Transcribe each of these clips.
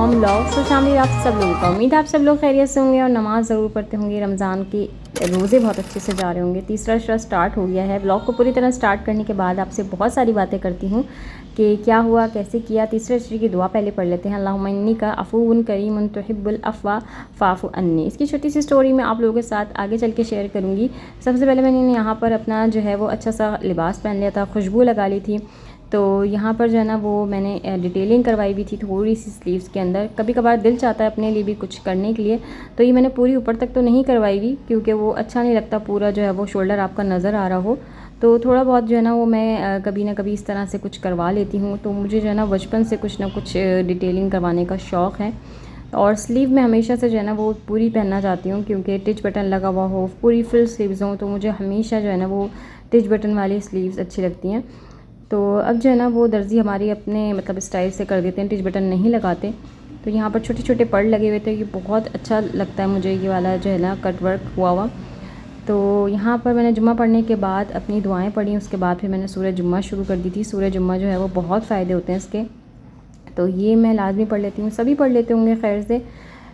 From love. So family, आप सब लोगों का उम्मीद है आप सब लोग खैरियत से होंगे और नमाज़ ज़रूर पढ़ते होंगे। रमज़ान के रोज़े बहुत अच्छे से जा रहे होंगे। तीसरा शो स्टार्ट हो गया है। व्लॉग को पूरी तरह स्टार्ट करने के बाद आपसे बहुत सारी बातें करती हूँ कि क्या हुआ, कैसे किया। तीसरे शो की दुआ पहले पढ़ लेते हैं। अल्लाहुम्मा इन्नी का अफ़ून करीमुन तुहिब्बुल अफ़वा फ़ाफ़ु अन्नी। इसकी छोटी सी स्टोरी मैं आप लोगों के साथ आगे चल के शेयर करूँगी। सबसे पहले मैंने यहाँ पर अपना जो है वो अच्छा सा लिबास पहन लिया था, खुशबू लगा ली थी। तो यहाँ पर जो है ना वो मैंने डिटेलिंग करवाई भी थी थोड़ी सी स्लीव्स के अंदर। कभी कभार दिल चाहता है अपने लिए भी कुछ करने के लिए, तो ये मैंने पूरी ऊपर तक तो नहीं करवाई हुई क्योंकि वो अच्छा नहीं लगता पूरा जो है वो शोल्डर आपका नज़र आ रहा हो। तो थोड़ा बहुत जो है ना वो मैं कभी ना कभी इस तरह से कुछ करवा लेती हूँ। तो मुझे जो है ना बचपन से कुछ ना कुछ डिटेलिंग करवाने का शौक़ है। और स्लीव में हमेशा से जो है ना वो पूरी पहनना चाहती हूँ क्योंकि टिच बटन लगा हुआ हो, पूरी फुल स्लीव्स हों, तो मुझे हमेशा जो है ना वो टिच बटन वाली स्लीव्स अच्छी लगती हैं। तो अब जो है ना वो दर्जी हमारी अपने मतलब स्टाइल से कर देते हैं, टिच बटन नहीं लगाते। तो यहाँ पर छोटे छोटे पड़ लगे हुए थे, ये बहुत अच्छा लगता है मुझे ये वाला जो है ना कट वर्क हुआ हुआ। तो यहाँ पर मैंने जुम्मा पढ़ने के बाद अपनी दुआएं पढ़ी, उसके बाद फिर मैंने सूरह जुम्मा शुरू कर दी थी। सूरह जुम्मा जो है वो बहुत फ़ायदे होते हैं इसके, तो ये मैं लाजमी पढ़ लेती हूँ, सभी पढ़ लेते होंगे खैर से।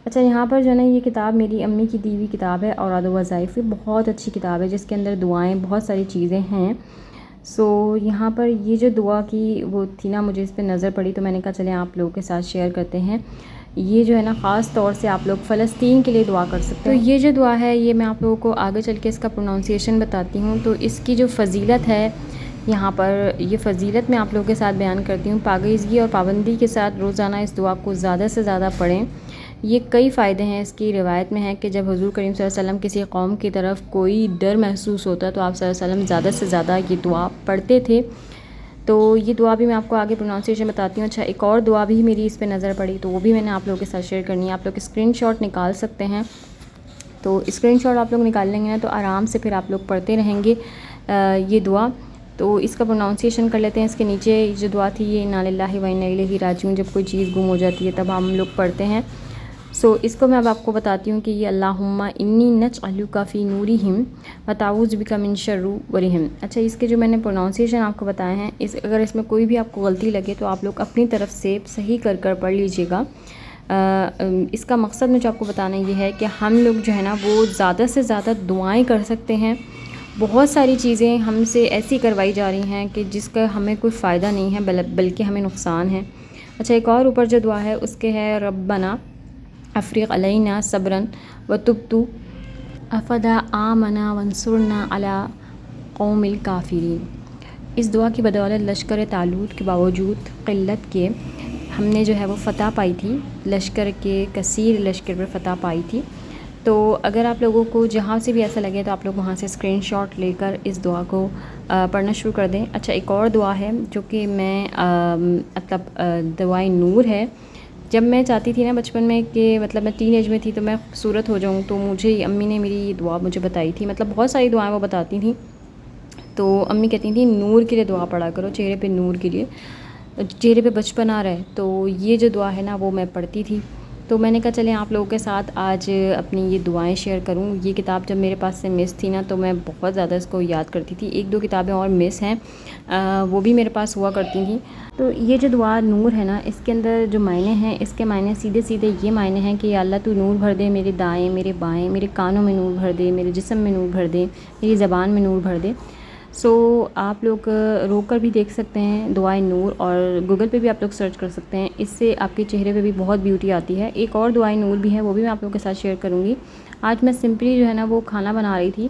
अच्छा, यहाँ पर जो है ना ये किताब मेरी अम्मी की दी हुई किताब है और वज़ाइफ, बहुत अच्छी किताब है जिसके अंदर दुआएं बहुत सारी चीज़ें हैं। सो यहाँ पर ये जो दुआ की वो थी ना, मुझे इस पर नज़र पड़ी तो मैंने कहा चलें आप लोगों के साथ शेयर करते हैं। ये जो है ना ख़ास तौर से आप लोग फ़लस्तीन के लिए दुआ कर सकते हैं। तो ये जो दुआ है ये मैं आप लोगों को आगे चल के इसका प्रोनाउंसिएशन बताती हूँ। तो इसकी जो फ़जीलत है यहाँ पर, ये फ़जीलत मैं आप लोगों के साथ बयान करती हूँ। पाकीज़गी और पाबंदी के साथ रोज़ाना इस दुआ को ज़्यादा से ज़्यादा पढ़ें। ये कई फ़ायदे हैं इसकी। रिवायत में है कि जब हुज़ूर करीम सल्लल्लाहु अलैहि वसल्लम किसी कौम की तरफ कोई डर महसूस होता तो आप सल्लल्लाहु अलैहि वसल्लम ज़्यादा से ज़्यादा ये दुआ पढ़ते थे। तो ये दुआ भी मैं आपको आगे प्रोनाउंसिएशन बताती हूँ। अच्छा, एक और दुआ भी मेरी इस पर नज़र पड़ी तो वो भी मैंने आप लोगों के साथ शेयर करनी है। आप लोग स्क्रीनशॉट निकाल सकते हैं, तो स्क्रीनशॉट आप लोग निकाल लेंगे ना तो आराम से फिर आप लोग पढ़ते रहेंगे ये दुआ। तो इसका प्रोनाउंसिएशन कर लेते हैं। इसके नीचे जो दुआ थी ये इन्ना लिल्लाहि व इन्ना इलैहि राजिऊन, जब कोई चीज़ गुम हो जाती है तब हम लोग पढ़ते हैं। सो इसको मैं अब आपको बताती हूँ कि ये अल्लाहुम्मा इन्नी नजअलुका फ़ी नूरिहिम व ताऊज़ु बिका मिन शर्रिहिम। अच्छा, इसके जो मैंने प्रोनाउंसिएशन आपको बताए हैं, अगर इसमें कोई भी आपको गलती लगे तो आप लोग अपनी तरफ से सही कर पढ़ लीजिएगा। इसका मकसद मुझे आपको बताना ये है कि हम लोग जो है ना वो ज़्यादा से ज़्यादा दुआएं कर सकते हैं। बहुत सारी चीज़ें हमसे ऐसी करवाई जा रही हैं कि जिसका हमें कोई फ़ायदा नहीं है बल्कि हमें नुकसान है। अच्छा, एक और ऊपर जो दुआ है उसके है रब्बना अफ़रीग़ अलैना सब्रन व तुब्तु अफ़दा आमना वंसुरना अला कौमिल काफ़िरीन। इस दुआ की बदौलत लश्कर तालूत के बावजूद क़िल्लत के हमने जो है वो फ़तह पाई थी, लश्कर के कसीर लश्कर पर फ़तह पाई थी। तो अगर आप लोगों को जहाँ से भी ऐसा लगे तो आप लोग वहाँ से स्क्रीनशॉट लेकर इस दुआ को पढ़ना शुरू कर दें। अच्छा, एक और दुआ है जो कि मैं मतलब दुआए नूर है। जब मैं चाहती थी ना बचपन में कि मतलब मैं टीन एज में थी तो मैं खूबसूरत हो जाऊँ, तो मुझे अम्मी ने मेरी ये दुआ मुझे बताई थी। मतलब बहुत सारी दुआएं वो बताती थी। तो अम्मी कहती थी नूर के लिए दुआ पढ़ा करो, चेहरे पे नूर के लिए, चेहरे पे बचपन आ रहा है। तो ये जो दुआ है ना वो मैं पढ़ती थी। तो मैंने कहा चलें आप लोगों के साथ आज अपनी ये दुआएं शेयर करूं। ये किताब जब मेरे पास से मिस थी ना तो मैं बहुत ज़्यादा इसको याद करती थी। एक दो किताबें और मिस हैं, वो भी मेरे पास हुआ करती थी। तो ये जो दुआ नूर है ना, इसके अंदर जो मायने हैं, इसके मायने सीधे सीधे ये मायने हैं कि अल्लाह तू नूर भर दे मेरे दाएँ मेरे बाएँ, मेरे कानों में नूर भर दे, मेरे जिस्म में नूर भर दे, मेरी ज़बान में नूर भर दे। सो आप लोग रोक कर भी देख सकते हैं दुआए नूर, और गूगल पे भी आप लोग सर्च कर सकते हैं। इससे आपके चेहरे पे भी बहुत ब्यूटी आती है। एक और दुआए नूर भी है, वो भी मैं आप लोगों के साथ शेयर करूँगी। आज मैं सिंपली जो है ना वो खाना बना रही थी,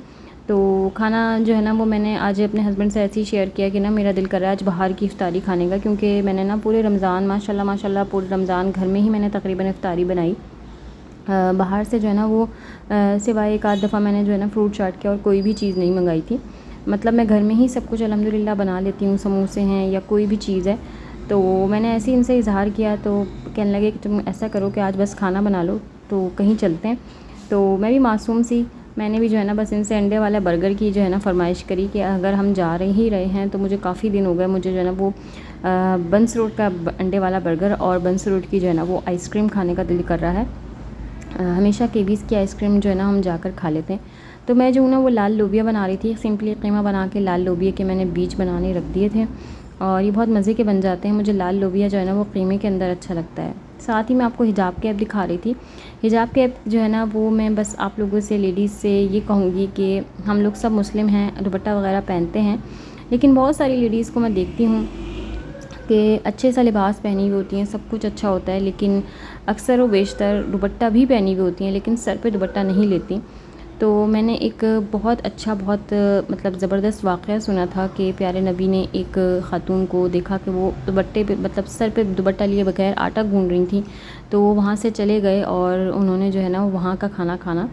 तो खाना जो है ना वो मैंने आज अपने हस्बैंड से ऐसे ही शेयर किया कि ना मेरा दिल कर रहा है आज बाहर की इफ्तारी खाने का, क्योंकि मैंने ना पूरे रमज़ान माशाल्लाह पूरे रमज़ान घर में ही मैंने तकरीबन इफ्तारी बनाई। बाहर से जो है ना वो सिवाय एक आध दफ़ा मैंने जो है ना फ्रूट चाट किया और कोई भी चीज़ नहीं मंगाई थी। मतलब मैं घर में ही सब कुछ अल्हम्दुलिल्लाह बना लेती हूँ, समोसे हैं या कोई भी चीज़ है। तो मैंने ऐसे ही इनसे इज़हार किया तो कहने लगे कि तुम ऐसा करो कि आज बस खाना बना लो, तो कहीं चलते हैं। तो मैं भी मासूम सी, मैंने भी जो है ना बस इनसे अंडे वाला बर्गर की जो है ना फरमाइश करी कि अगर हम जा रहे हैं तो मुझे काफ़ी दिन हो गए, मुझे जो है ना वो बंस रोड का अंडे वाला बर्गर और बंस रोड की जो है ना वो आइसक्रीम खाने का दिल कर रहा है। हमेशा केवीज़ की आइसक्रीम जो है ना हम जाकर खा लेते हैं। तो मैं जो हूँ ना वो लाल लोबिया बना रही थी, सिंपली कीमा बना के लाल लोबिया के मैंने बीज बनाने रख दिए थे और ये बहुत मज़े के बन जाते हैं। मुझे लाल लोबिया जो है ना वो कीमे के अंदर अच्छा लगता है। साथ ही मैं आपको हिजाब कैप दिखा रही थी। हिजाब कैप जो है ना वो मैं बस आप लोगों से, लेडीज़ से ये कहूँगी कि हम लोग सब मुस्लिम हैं, दुपट्टा वगैरह पहनते हैं, लेकिन बहुत सारी लेडीज़ को मैं देखती हूँ कि अच्छे सा लिबास पहनी हुई होती हैं, सब कुछ अच्छा होता है, लेकिन अक्सर व बेशतर दुपट्टा भी पहनी हुई होती हैं, लेकिन सर पे दुपट्टा नहीं लेती। तो मैंने एक बहुत अच्छा, बहुत मतलब ज़बरदस्त वाक़या सुना था कि प्यारे नबी ने एक ख़ातून को देखा कि वो दुपट्टे पे, मतलब सर पे दुपट्टा लिए बगैर आटा गूँध रही थी। तो वो वहाँ से चले गए और उन्होंने जो है ना वहाँ का खाना खाना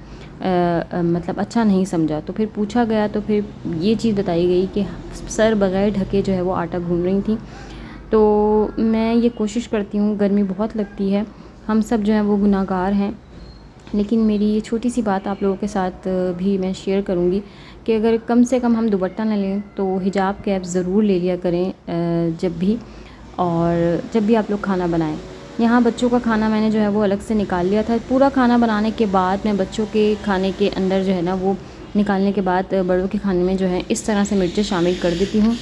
मतलब अच्छा नहीं समझा। तो फिर पूछा गया तो फिर ये चीज़ बताई गई कि सर बग़ैर ढके जो है वो आटा गूँध रही थी। तो मैं ये कोशिश करती हूँ, गर्मी बहुत लगती है, हम सब जो हैं वो गुनाहगार हैं, लेकिन मेरी ये छोटी सी बात आप लोगों के साथ भी मैं शेयर करूँगी कि अगर कम से कम हम दुपट्टा न लें तो हिजाब कैप ज़रूर ले लिया करें जब भी, और जब भी आप लोग खाना बनाएं। यहाँ बच्चों का खाना मैंने जो है वो अलग से निकाल लिया था। पूरा खाना बनाने के बाद मैं बच्चों के खाने के अंदर जो है ना वो निकालने के बाद बड़ों के खाने में जो है इस तरह से मिर्चें शामिल कर देती हूँ,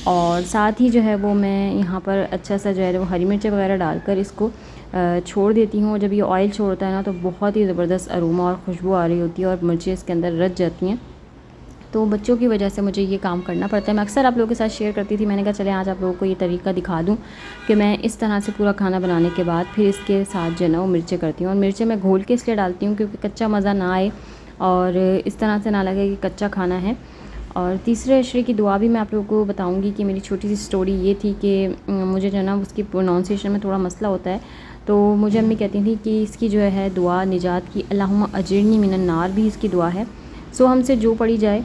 और साथ ही जो है वो मैं यहाँ पर अच्छा सा जो है वो हरी मिर्चें वगैरह डालकर इसको छोड़ देती हूँ। जब ये ऑयल छोड़ता है ना तो बहुत ही ज़बरदस्त अरोमा और खुशबू आ रही होती है और मिर्चें इसके अंदर रच जाती हैं। तो बच्चों की वजह से मुझे ये काम करना पड़ता है। मैं अक्सर आप लोगों के साथ शेयर करती थी, मैंने कहा चले आज आप लोगों को ये तरीका दिखा दूँ कि मैं इस तरह से पूरा खाना बनाने के बाद फिर इसके साथ जो है ना वो मिर्चें करती हूँ। और मिर्चें मैं घोल के इसलिए डालती हूँ क्योंकि कच्चा मज़ा ना आए और इस तरह से ना लगे कि कच्चा खाना है। और तीसरे अशरे की दुआ भी मैं आप लोगों को बताऊंगी कि मेरी छोटी सी स्टोरी ये थी कि मुझे जो है ना उसकी प्रोनाउंसिएशन में थोड़ा मसला होता है। तो मुझे अम्मी कहती थी कि इसकी जो है दुआ निजात की, अल्लाहुम्मा अजिरनी मिनन नार भी इसकी दुआ है। सो हमसे जो पढ़ी जाए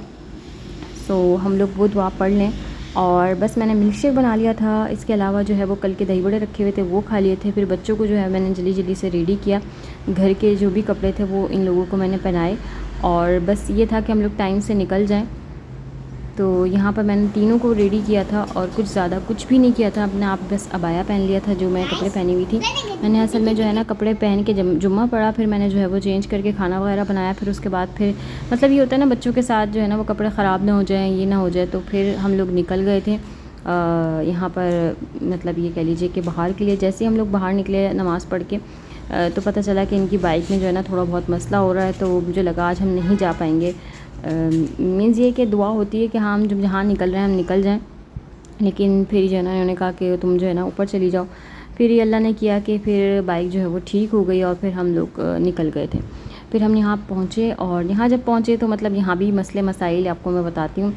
सो हम लोग वो दुआ पढ़ लें। और बस मैंने मिल्क शेक बना लिया था, इसके अलावा जो है वो कल के दही बड़े रखे हुए थे वो खा लिए थे। फिर बच्चों को जो है मैंने जल्दी जल्दी से रेडी किया, घर के जो भी कपड़े थे वो इन लोगों को मैंने पहनाए, और बस ये था कि हम लोग टाइम से निकल जाएं। तो यहाँ पर मैंने तीनों को रेडी किया था और कुछ ज़्यादा कुछ भी नहीं किया था, अपने आप बस अबाया पहन लिया था जो मैं कपड़े पहनी हुई थी। मैंने असल में जो है ना कपड़े पहन के जुम्मा पड़ा, फिर मैंने जो है वो चेंज करके खाना वगैरह बनाया। फिर उसके बाद फिर मतलब ये होता है ना बच्चों के साथ जो है ना वो कपड़े ख़राब ना हो जाएँ, ये ना हो जाए, तो फिर हम लोग निकल गए थे यहाँ पर, मतलब ये कह लीजिए कि बाहर के लिए। जैसे ही हम लोग बाहर निकले नमाज़ पढ़ के तो पता चला कि इनकी बाइक में जो है ना थोड़ा बहुत मसला हो रहा है, तो मुझे लगा आज हम नहीं जा पाएंगे। मीन्स ये कि दुआ होती है कि हाँ हम जब जहाँ निकल रहे हैं हम निकल जाएं, लेकिन फिर जो है ना उन्होंने कहा कि तुम जो है ना ऊपर चली जाओ। फिर ये अल्लाह ने किया कि फिर बाइक जो है वो ठीक हो गई और फिर हम लोग निकल गए थे। फिर हम यहाँ पहुँचे, और यहाँ जब पहुँचे तो मतलब यहाँ भी मसले मसाइल आपको मैं बताती हूँ।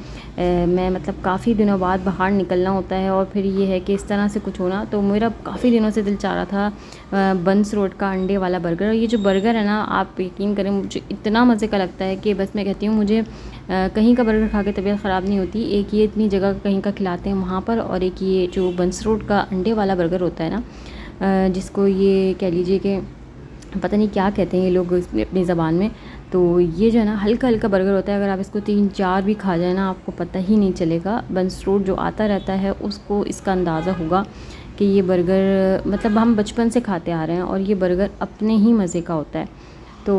मैं मतलब काफ़ी दिनों बाद बाहर निकलना होता है, और फिर ये है कि इस तरह से कुछ होना, तो मेरा काफ़ी दिनों से दिल चाह रहा था बंस रोड का अंडे वाला बर्गर। और ये जो बर्गर है ना, आप यकीन करें मुझे इतना मज़े का लगता है कि बस मैं कहती हूँ मुझे कहीं का बर्गर खा के तबीयत ख़राब नहीं होती। एक ये इतनी जगह कहीं का खिलाते हैं वहाँ पर, और एक ये जो बंस रोड का अंडे वाला बर्गर होता है ना, जिसको ये कह लीजिए कि पता नहीं क्या कहते हैं ये लोग अपनी ज़बान में। तो ये जो है ना हल्का हल्का बर्गर होता है, अगर आप इसको 3-4 भी खा जाए ना आपको पता ही नहीं चलेगा। बंस रोड जो आता रहता है उसको इसका अंदाज़ा होगा कि ये बर्गर मतलब हम बचपन से खाते आ रहे हैं, और ये बर्गर अपने ही मज़े का होता है। तो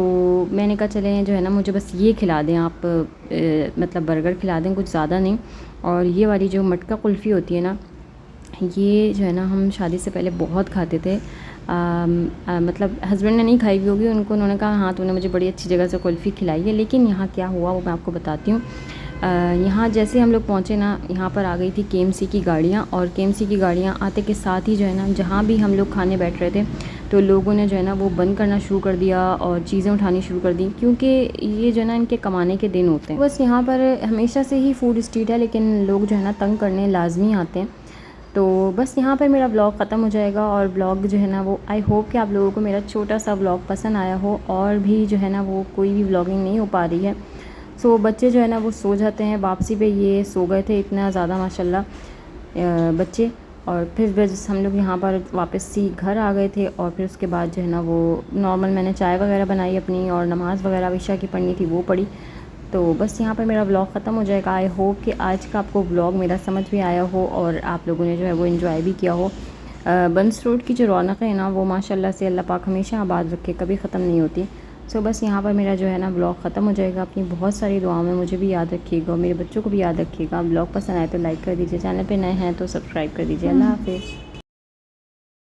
मैंने कहा चलें जो है ना मुझे बस ये खिला दें आप, मतलब बर्गर खिला दें, कुछ ज़्यादा नहीं। और ये वाली जो मटका कुल्फ़ी होती है ना, ये जो है ना हम शादी से पहले बहुत खाते थे। मतलब हस्बैंड ने नहीं खाई हुई होगी, उन्होंने कहा हाँ तूने मुझे बड़ी अच्छी जगह से कुल्फ़ी खिलाई है। लेकिन यहाँ क्या हुआ वो मैं आपको बताती हूँ। यहाँ जैसे हम लोग पहुँचे ना, यहाँ पर आ गई थी केएमसी की गाड़ियाँ, और केएमसी की गाड़ियाँ आते के साथ ही जो है ना जहाँ भी हम लोग खाने बैठ रहे थे तो लोगों ने जो है ना वो बंद करना शुरू कर दिया और चीज़ें उठानी शुरू कर दी, क्योंकि ये जो है ना इनके कमाने के दिन होते हैं। बस यहाँ पर हमेशा से ही फूड स्ट्रीट है, लेकिन लोग जो है ना तंग करने लाजमी आते हैं। तो बस यहाँ पर मेरा ब्लॉग ख़त्म हो जाएगा, और ब्लॉग जो है ना वो आई होप कि आप लोगों को मेरा छोटा सा ब्लॉग पसंद आया हो, और भी जो है ना वो कोई भी ब्लॉगिंग नहीं हो पा रही है। सो बच्चे जो है ना वो सो जाते हैं, वापसी पे ये सो गए थे इतना ज़्यादा माशाल्लाह बच्चे। और फिर बस हम लोग यहाँ पर वापस सी घर आ गए थे, और फिर उसके बाद जो है ना वो नॉर्मल मैंने चाय वगैरह बनाई अपनी, और नमाज़ वगैरह इशा की पढ़नी थी वो पढ़ी। तो बस यहाँ पर मेरा ब्लॉग ख़त्म हो जाएगा। आई होप कि आज का आपको ब्लॉग मेरा समझ भी आया हो, और आप लोगों ने जो है वो एंजॉय भी किया हो। बंस रोड की जो रौनक है ना वो माशाल्लाह से अल्लाह पाक हमेशा आबाद रखे, कभी ख़त्म नहीं होती। सो बस यहाँ पर मेरा जो है ना ब्लॉग ख़त्म हो जाएगा। अपनी बहुत सारी दुआओं में मुझे भी याद रखिएगा, मेरे बच्चों को भी याद रखिएगा। ब्लॉग पसंद आए तो लाइक कर दीजिए, चैनल पे नए हैं तो सब्सक्राइब कर दीजिए। अल्लाह हाफ़िज़।